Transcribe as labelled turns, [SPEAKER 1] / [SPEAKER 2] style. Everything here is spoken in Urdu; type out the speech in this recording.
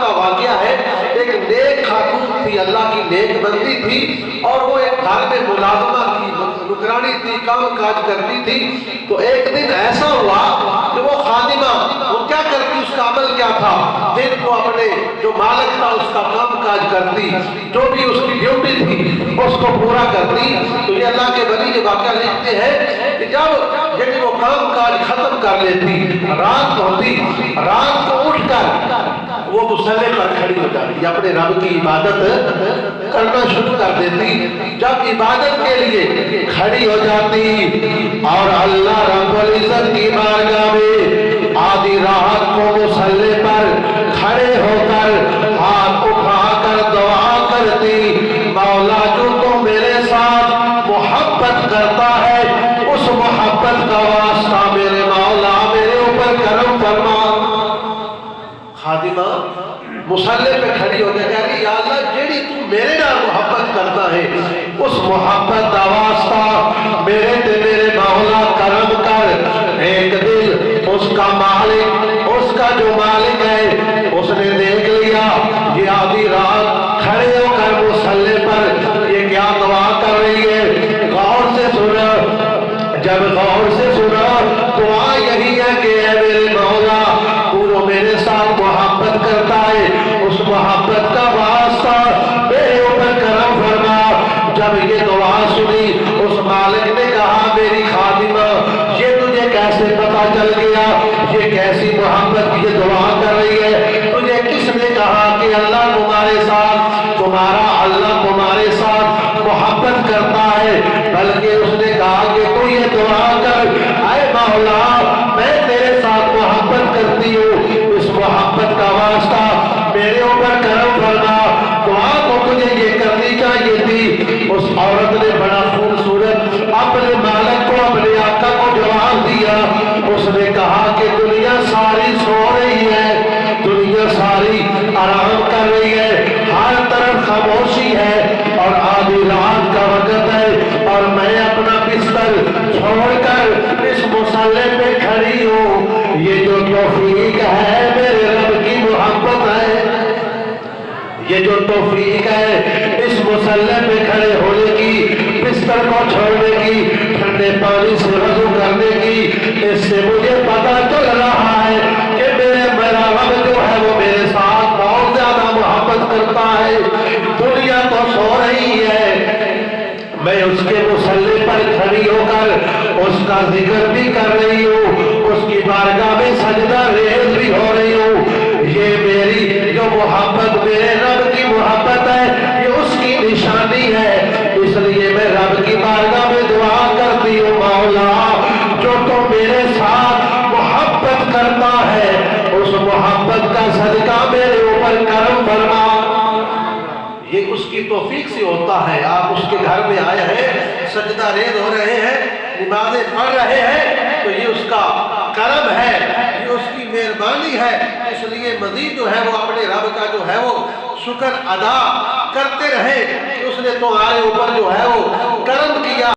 [SPEAKER 1] کا واقعہ ہے، ایک نیک خاتون تھی، اللہ کی نیک بندی تھی، اور وہ ایک گھر میں ملازمہ تھی، نگرانی تھی، کام کاج کرتی تھی۔ تو ایک دن ایسا ہوا کہ وہ خادمہ، وہ کیا کرتی، اس کا عمل کیا تھا، دن کو اپنے جو مالک تھا اس کا کام کاج کرتی، جو بھی اس کی ڈیوٹی تھی اس کو پورا کرتی۔ تو یہ اللہ کے ولی یہ واقعہ لکھتے ہیں کہ جب یعنی وہ کام کاج ختم کر لیتی، رات ہوتی، رات کو اٹھ کر وہ مصلی پر کھڑی ہو جاتی، اپنے رب کی عبادت کرنا شروع کر دیتی۔ جب عبادت کے لیے کھڑی ہو جاتی اور اللہ رب العزت کی بارگاہ میں آدھی رات کو مصلی پر کھڑے ہو کر ہاتھ اٹھا کر دعا کرتی، مولا جو تو میرے ساتھ محبت کرتا ہے اس محبت کا واسطہ میرے مولا میرے اوپر کرم فرما۔ خادمہ مصلی پہ کھڑی ہو گیا، کہہ رہی یا اللہ جیڑی تو میرے نال محبت کرتا ہے اس محبت کا واسطہ میرے تے میرے مولا کرم کر۔ ایک دن اس کا مالک، اس کا جو مالک ہے، اس نے دیکھ لیا یہ آدھی رات کھڑے ہو کر مصلی پر یہ کیا دعا کر رہی ہے، غور سے سنا۔ جب غور سے سنا دعا یہی ہے کہ اے میرے مولا تو میرے ساتھ محبت کرتا ہے اس محبت کا واسطہ میرے اوپر کرم فرما۔ جب یہ دعا سنی اس مالک نے کہا میری خادمہ یہ تجھے کیسے پتا چل گیا، یہ کیسی محبت کی یہ دعا کر رہی ہے، تجھے کس نے کہا کہ اللہ تمہارے ساتھ، تمہارا اللہ تمہارے ساتھ محبت کرتا ہے؟ بلکہ اس نے کہا کہ تو یہ دعا کر اے مولا میں تیرے ساتھ محبت کرتی ہوں، اس محبت کا واسطہ میرے اوپر کرم فرما۔ دعا تو تجھے یہ کرنی چاہیے تھی۔ اس عورت نے بڑا خوبصورت اپنے مالک کو، اپنے آقا کو جواب دیا۔ اس نے کہا کہ دنیا ساری سو رہی ہے، دنیا ساری آرام کر رہی ہے، ہر طرف خاموشی ہے اور آدھی رات کا وقت ہے اور میں اپنا بستر چھوڑ کر اس مصلی پہ کھڑی ہوں۔ یہ جو توفیق ہے میرے رب کی محبت ہے، یہ جو توفیق ہے اس مصلی پہ کھڑے ہونے کی، بستر کو چھوڑنے کی، ٹھنڈے پانی سے وضو کرنے کی، اس سے مجھے پتا چل رہا ہے کہ میرا رب جو ہے وہ میرے ساتھ بہت زیادہ محبت کرتا ہے۔ دنیا تو سو رہی ہے، میں اس کے مصلی پر کھڑی ہو کر اس کا ذکر بھی کر رہی ہوں، اس کی بارگاہ میں سجدہ ریز بھی ہو رہی ہوں۔ یہ میری جو محبت میرے رب کی محبت ہے یہ اس کی نشانی ہے، اس لیے میں رب کی بارگاہ میں دعا کرتی ہوں مولا جو تو میرے ساتھ محبت کرتا ہے اس محبت کا صدقہ میرے اوپر کرم فرما۔ یہ اس کی توفیق سے ہوتا ہے۔ آپ اس کے گھر میں آئے ہیں، سجدہ ریز ہو رہے ہیں، نمازیں پڑھ رہے ہیں، تو یہ اس کا کرم ہے، یہ اس کی مہربانی ہے۔ اس لیے مزید جو ہے وہ اپنے رب کا جو ہے وہ شکر ادا کرتے رہے کہ اس نے تمہارے اوپر جو ہے وہ کرم کیا۔